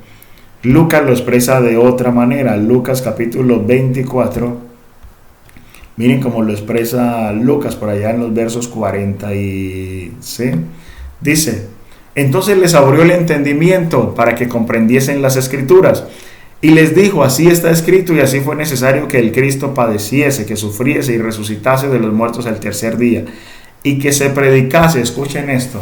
Lucas lo expresa de otra manera. Lucas capítulo 24, miren cómo lo expresa Lucas por allá en los versos 40 y... ¿sí? Dice, entonces les abrió el entendimiento para que comprendiesen las Escrituras. Y les dijo, así está escrito y así fue necesario que el Cristo padeciese, que sufriese y resucitase de los muertos al tercer día, y que se predicase, escuchen esto,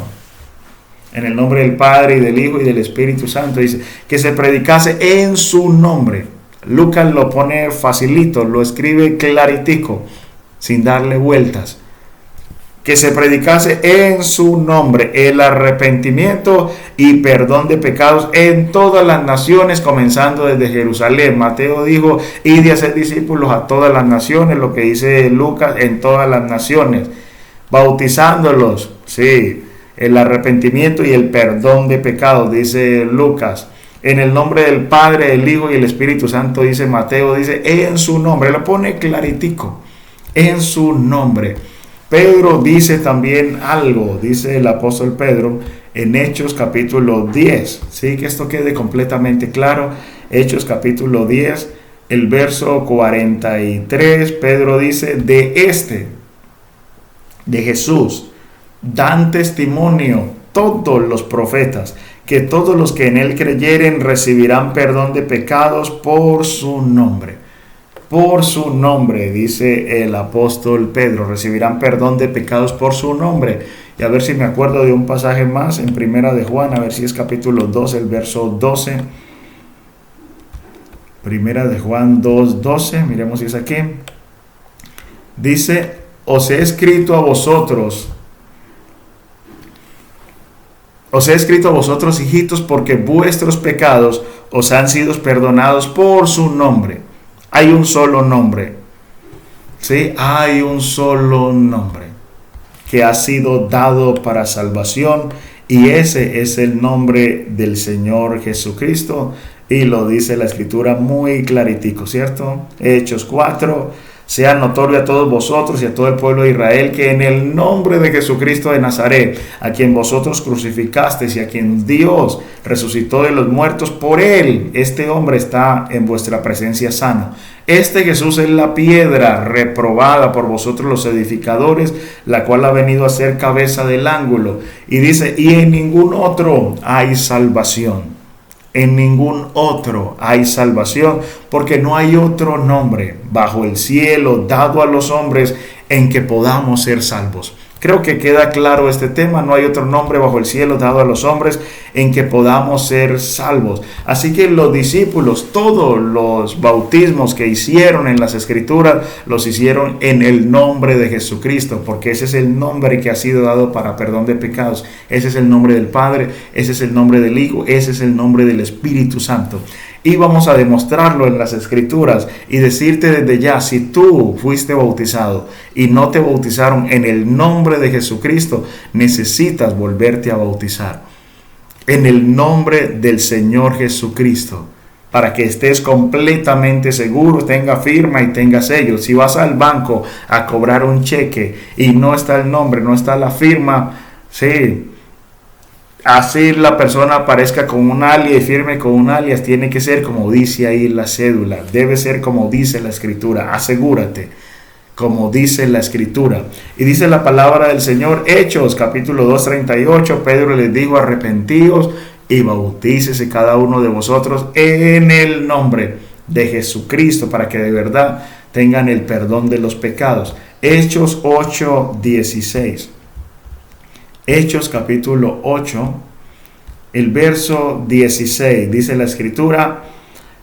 en el nombre del Padre y del Hijo y del Espíritu Santo, dice, que se predicase en su nombre. Lucas lo pone facilito, lo escribe claritico, sin darle vueltas. Que se predicase en su nombre el arrepentimiento y perdón de pecados en todas las naciones, comenzando desde Jerusalén. Mateo dijo, id y hacer discípulos a todas las naciones, lo que dice Lucas, en todas las naciones, bautizándolos, sí, el arrepentimiento y el perdón de pecados, dice Lucas. En el nombre del Padre, del Hijo y el Espíritu Santo, dice Mateo, dice en su nombre, lo pone claritico, en su nombre. Pedro dice también algo, dice el apóstol Pedro en Hechos capítulo 10, ¿sí? Que esto quede completamente claro. Hechos capítulo 10, el verso 43, Pedro dice, de Jesús, dan testimonio todos los profetas, que todos los que en él creyeren recibirán perdón de pecados por su nombre. Por su nombre, dice el apóstol Pedro, recibirán perdón de pecados por su nombre. Y a ver si me acuerdo de un pasaje más en Primera de Juan, a ver si es capítulo 2, el verso 12. Primera de Juan 2:12, miremos si es aquí. Dice, os he escrito a vosotros, hijitos, porque vuestros pecados os han sido perdonados por su nombre. Hay un solo nombre, ¿sí? Hay un solo nombre que ha sido dado para salvación, y ese es el nombre del Señor Jesucristo, y lo dice la Escritura muy claritico, ¿cierto? Hechos 4, sea notorio a todos vosotros y a todo el pueblo de Israel que en el nombre de Jesucristo de Nazaret, a quien vosotros crucificasteis y a quien Dios resucitó de los muertos, por él, este hombre está en vuestra presencia sano. Este Jesús es la piedra reprobada por vosotros los edificadores, la cual ha venido a ser cabeza del ángulo. Y dice, y en ningún otro hay salvación. En ningún otro hay salvación, porque no hay otro nombre bajo el cielo dado a los hombres en que podamos ser salvos. Creo que queda claro este tema. No hay otro nombre bajo el cielo dado a los hombres en que podamos ser salvos. Así que los discípulos, todos los bautismos que hicieron en las Escrituras, los hicieron en el nombre de Jesucristo, porque ese es el nombre que ha sido dado para perdón de pecados. Ese es el nombre del Padre, ese es el nombre del Hijo, ese es el nombre del Espíritu Santo. Y vamos a demostrarlo en las Escrituras y decirte desde ya, si tú fuiste bautizado y no te bautizaron en el nombre de Jesucristo, necesitas volverte a bautizar en el nombre del Señor Jesucristo, para que estés completamente seguro, tenga firma y tenga sello. Si vas al banco a cobrar un cheque y no está el nombre, no está la firma, sí, así la persona aparezca con un alias y firme con un alias, tiene que ser como dice ahí la cédula, debe ser como dice la Escritura. Asegúrate, como dice la Escritura. Y dice la palabra del Señor, Hechos capítulo 2:38, Pedro les dijo, arrepentíos y bautícese cada uno de vosotros en el nombre de Jesucristo, para que de verdad tengan el perdón de los pecados. Hechos 8:16. Hechos capítulo 8, el verso 16, dice la Escritura,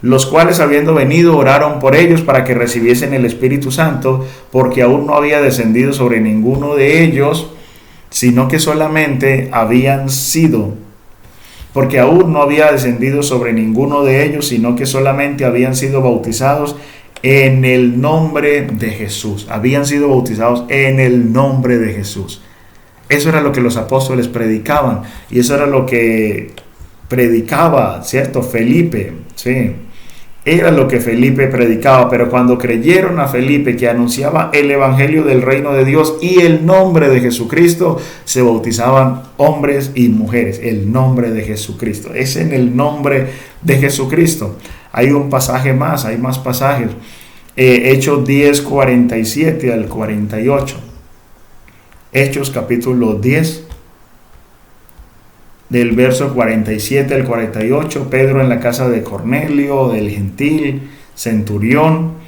los cuales habiendo venido oraron por ellos para que recibiesen el Espíritu Santo, porque aún no había descendido sobre ninguno de ellos, sino que solamente habían sido, porque aún no había descendido sobre ninguno de ellos, sino que solamente habían sido bautizados en el nombre de Jesús. Habían sido bautizados en el nombre de Jesús. Eso era lo que los apóstoles predicaban, y eso era lo que predicaba, ¿cierto? Felipe, sí, era lo que Felipe predicaba. Pero cuando creyeron a Felipe, que anunciaba el evangelio del reino de Dios y el nombre de Jesucristo, se bautizaban hombres y mujeres. El nombre de Jesucristo, es en el nombre de Jesucristo. Hay un pasaje más, hay más pasajes. Hechos 10:47 al 48. Hechos capítulo 10, del verso 47 al 48, Pedro en la casa de Cornelio, del gentil, centurión,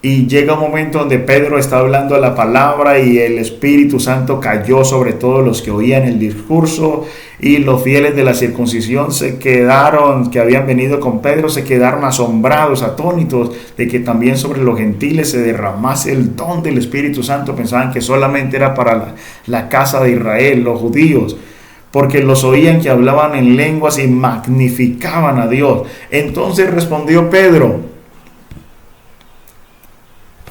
y llega un momento donde Pedro está hablando la palabra y el Espíritu Santo cayó sobre todos los que oían el discurso, y los fieles de la circuncisión que habían venido con Pedro, se quedaron asombrados, atónitos de que también sobre los gentiles se derramase el don del Espíritu Santo. Pensaban que solamente era para la casa de Israel, los judíos, porque los oían que hablaban en lenguas y magnificaban a Dios. Entonces respondió Pedro,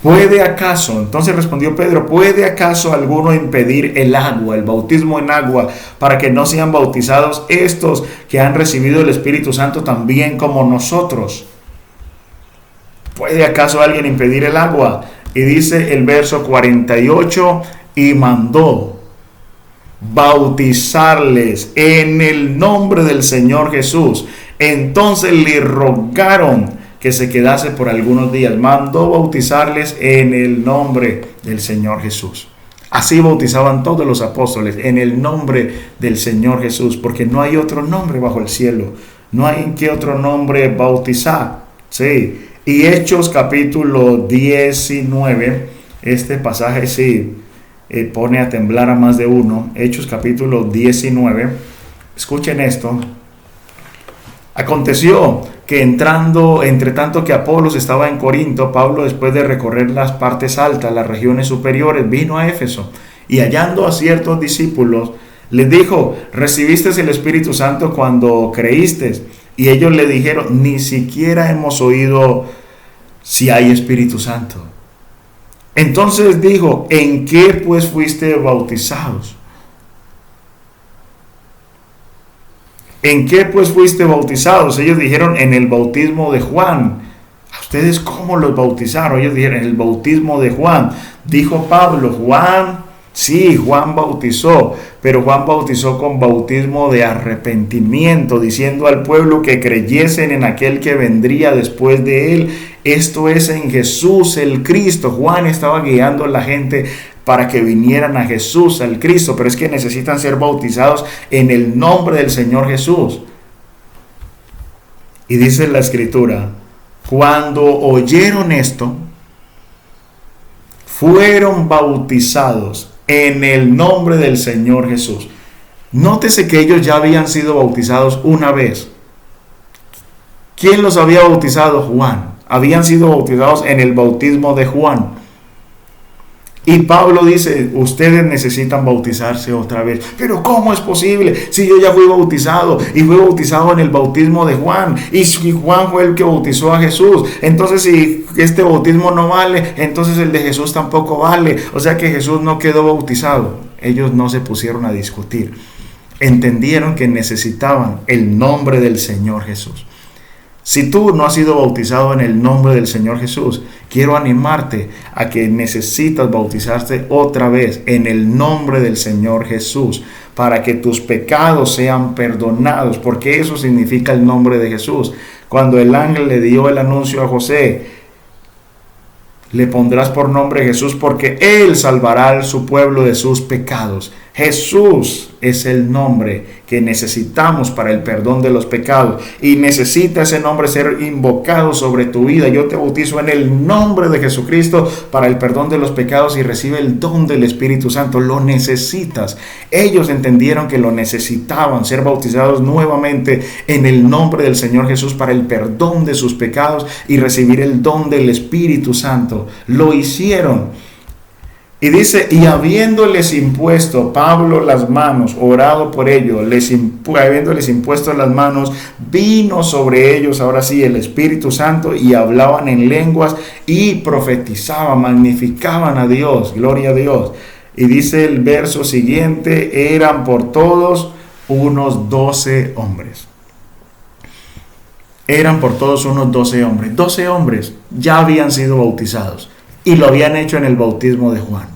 entonces respondió Pedro, ¿puede acaso alguno impedir el bautismo en agua, para que no sean bautizados estos que han recibido el Espíritu Santo también como nosotros? ¿Puede acaso alguien impedir el agua? Y dice el verso 48, y mandó bautizarles en el nombre del Señor Jesús. Entonces le rogaron que se quedase por algunos días. Mandó bautizarles en el nombre del Señor Jesús. Así bautizaban todos los apóstoles, en el nombre del Señor Jesús, porque no hay otro nombre bajo el cielo. No hay en qué otro nombre bautizar. Sí. Y Hechos capítulo 19, este pasaje sí pone a temblar a más de uno. Hechos capítulo 19, escuchen esto. Aconteció que entre tanto que Apolos estaba en Corinto, Pablo, después de recorrer las partes altas, las regiones superiores, vino a Éfeso, y hallando a ciertos discípulos, les dijo: ¿recibiste el Espíritu Santo cuando creíste? Y ellos le dijeron: ni siquiera hemos oído si hay Espíritu Santo. Entonces dijo: ¿en qué pues fuiste bautizados? ¿En qué pues fuiste bautizados? Ellos dijeron: en el bautismo de Juan. ¿A ustedes cómo los bautizaron? Ellos dijeron: en el bautismo de Juan. Dijo Pablo: Juan, sí, Juan bautizó, pero Juan bautizó con bautismo de arrepentimiento, diciendo al pueblo que creyesen en aquel que vendría después de él, esto es, en Jesús el Cristo. Juan estaba guiando a la gente para que vinieran a Jesús, al Cristo, pero es que necesitan ser bautizados en el nombre del Señor Jesús. Y dice la Escritura: cuando oyeron esto, fueron bautizados en el nombre del Señor Jesús. Nótese que ellos ya habían sido bautizados una vez. ¿Quién los había bautizado? Juan. Habían sido bautizados en el bautismo de Juan. Y Pablo dice: ustedes necesitan bautizarse otra vez. Pero ¿cómo es posible? Si yo ya fui bautizado, y fui bautizado en el bautismo de Juan, y Juan fue el que bautizó a Jesús. Entonces, si este bautismo no vale, entonces el de Jesús tampoco vale. O sea que Jesús no quedó bautizado. Ellos no se pusieron a discutir. Entendieron que necesitaban el nombre del Señor Jesús. Si tú no has sido bautizado en el nombre del Señor Jesús, quiero animarte a que necesitas bautizarte otra vez en el nombre del Señor Jesús, para que tus pecados sean perdonados, porque eso significa el nombre de Jesús. Cuando el ángel le dio el anuncio a José: le pondrás por nombre Jesús, porque él salvará a su pueblo de sus pecados. Jesús es el nombre que necesitamos para el perdón de los pecados, y necesita ese nombre ser invocado sobre tu vida. Yo te bautizo en el nombre de Jesucristo para el perdón de los pecados, y recibe el don del Espíritu Santo. Lo necesitas. Ellos entendieron que lo necesitaban, ser bautizados nuevamente en el nombre del Señor Jesús para el perdón de sus pecados y recibir el don del Espíritu Santo. Lo hicieron. Y dice: y habiéndoles impuesto Pablo las manos, orado por ellos, habiéndoles impuesto las manos, vino sobre ellos ahora sí el Espíritu Santo, y hablaban en lenguas y profetizaban, magnificaban a Dios, gloria a Dios. Y dice el verso siguiente: eran por todos unos 12 hombres. Eran por todos unos 12 hombres. 12 hombres ya habían sido bautizados, y lo habían hecho en el bautismo de Juan,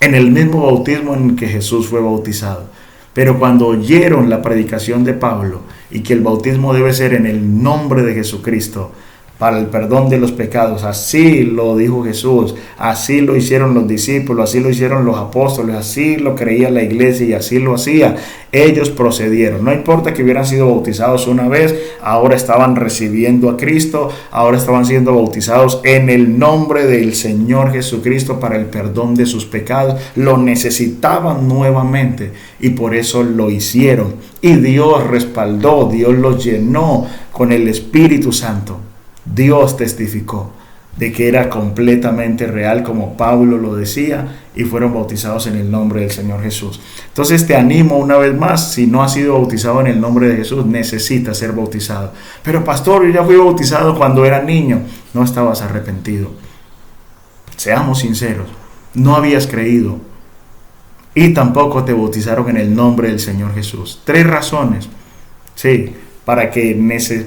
en el mismo bautismo en que Jesús fue bautizado. Pero cuando oyeron la predicación de Pablo, y que el bautismo debe ser en el nombre de Jesucristo, para el perdón de los pecados. Así lo dijo Jesús, así lo hicieron los discípulos, así lo hicieron los apóstoles, así lo creía la iglesia y así lo hacía. Ellos procedieron. No importa que hubieran sido bautizados una vez, ahora estaban recibiendo a Cristo, ahora estaban siendo bautizados en el nombre del Señor Jesucristo para el perdón de sus pecados. Lo necesitaban nuevamente y por eso lo hicieron. Y Dios respaldó, Dios los llenó con el Espíritu Santo. Dios testificó de que era completamente real, como Pablo lo decía, y fueron bautizados en el nombre del Señor Jesús. Entonces te animo una vez más, si no has sido bautizado en el nombre de Jesús, necesitas ser bautizado. Pero pastor, yo ya fui bautizado cuando era niño. No estabas arrepentido. Seamos sinceros, no habías creído y tampoco te bautizaron en el nombre del Señor Jesús. 3 razones, sí,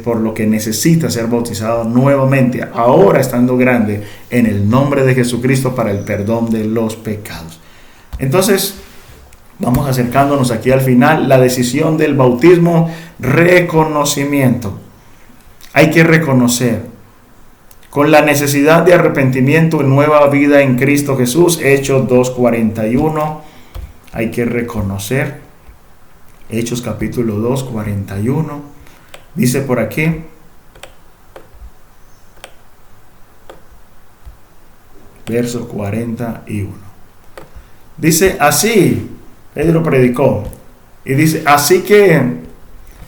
por lo que necesitas ser bautizado nuevamente, ahora estando grande, en el nombre de Jesucristo para el perdón de los pecados. Entonces, vamos acercándonos aquí al final. La decisión del bautismo, reconocimiento. Hay que reconocer con la necesidad de arrepentimiento y nueva vida en Cristo Jesús. Hechos 2:41. Hay que reconocer. Hechos capítulo 2:41. Dice por aquí, verso 41. Dice así, Pedro predicó, y dice, así que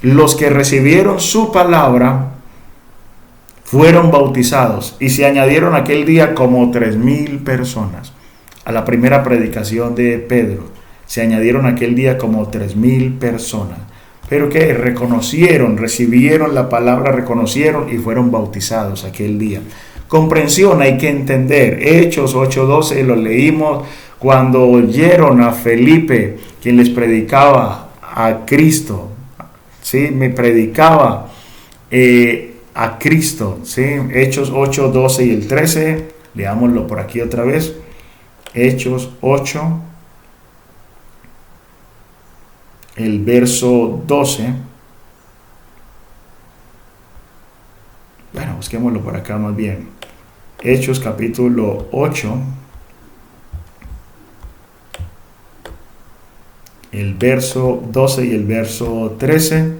los que recibieron su palabra fueron bautizados, y se añadieron aquel día como 3,000 personas. A la primera predicación de Pedro, se añadieron aquel día como 3,000 personas. Pero que reconocieron, recibieron la palabra, reconocieron y fueron bautizados aquel día. Comprensión, hay que entender. Hechos 8:12 lo leímos cuando oyeron a Felipe, quien les predicaba a Cristo. ¿Sí? Me predicaba a Cristo. ¿Sí? Hechos 8:12 y el 13. Leámoslo por aquí otra vez. Hechos 8. El verso 12. Bueno, busquémoslo por acá más bien. Hechos capítulo 8. El verso 12 y el verso 13.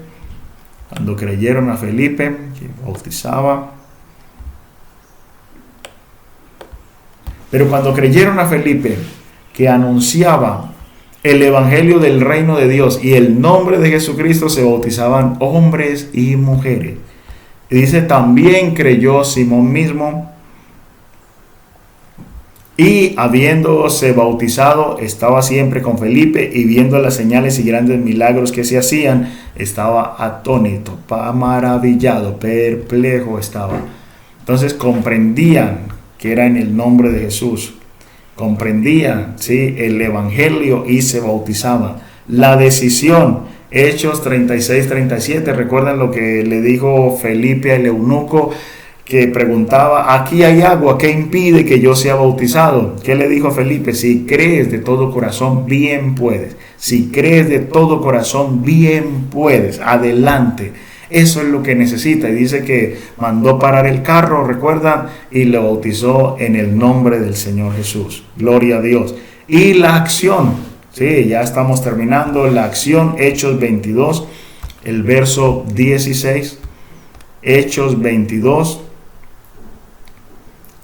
Cuando creyeron a Felipe, que bautizaba. Pero cuando creyeron a Felipe, que anunciaba el evangelio del reino de Dios y el nombre de Jesucristo, se bautizaban hombres y mujeres. Y dice, también creyó Simón mismo, y habiéndose bautizado, estaba siempre con Felipe, y viendo las señales y grandes milagros que se hacían, estaba atónito, maravillado, perplejo estaba. Entonces comprendían que era en el nombre de Jesús. Comprendían, ¿sí?, el evangelio y se bautizaban. La decisión, Hechos 36-37, recuerdan lo que le dijo Felipe al eunuco que preguntaba, aquí hay agua, ¿qué impide que yo sea bautizado? ¿Qué le dijo Felipe? Si crees de todo corazón, bien puedes. Si crees de todo corazón, bien puedes. Adelante. Eso es lo que necesita. Y dice que mandó parar el carro, recuerdan, y lo bautizó en el nombre del Señor Jesús. Gloria a Dios. Y la acción, sí, ya estamos terminando. La acción, Hechos 22, el verso 16. Hechos 22,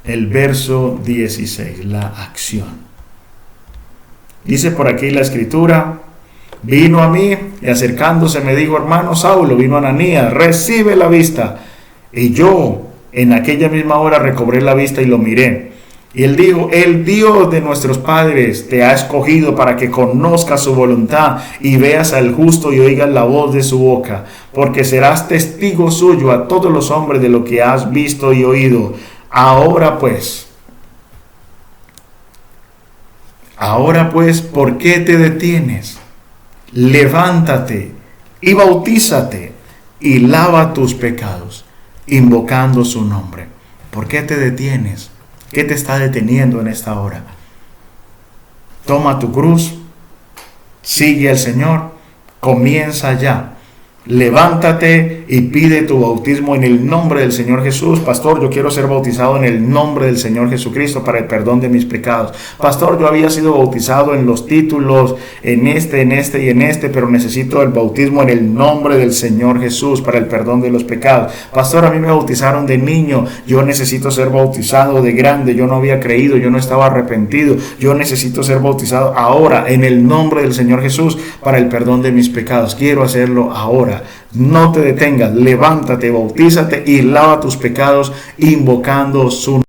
el verso 16. La acción. Dice por aquí la escritura, vino a mí y acercándose me dijo, hermano Saulo, vino Ananías, recibe la vista. Y yo en aquella misma hora recobré la vista y lo miré. Y él dijo, el Dios de nuestros padres te ha escogido para que conozcas su voluntad y veas al justo y oigas la voz de su boca, porque serás testigo suyo a todos los hombres de lo que has visto y oído. Ahora pues, ¿por qué te detienes? Levántate y bautízate y lava tus pecados, invocando su nombre. ¿Por qué te detienes? ¿Qué te está deteniendo en esta hora? Toma tu cruz, sigue al Señor, comienza ya Levántate y pide tu bautismo en el nombre del Señor Jesús. Pastor, yo quiero ser bautizado en el nombre del Señor Jesucristo para el perdón de mis pecados. Pastor, yo había sido bautizado en los títulos, en este, pero necesito el bautismo en el nombre del Señor Jesús para el perdón de los pecados. Pastor, a mí me bautizaron de niño, yo necesito ser bautizado de grande, yo no había creído, yo no estaba arrepentido, yo necesito ser bautizado ahora en el nombre del Señor Jesús para el perdón de mis pecados. Quiero hacerlo ahora. No te detengas, levántate, bautízate y lava tus pecados invocando su nombre.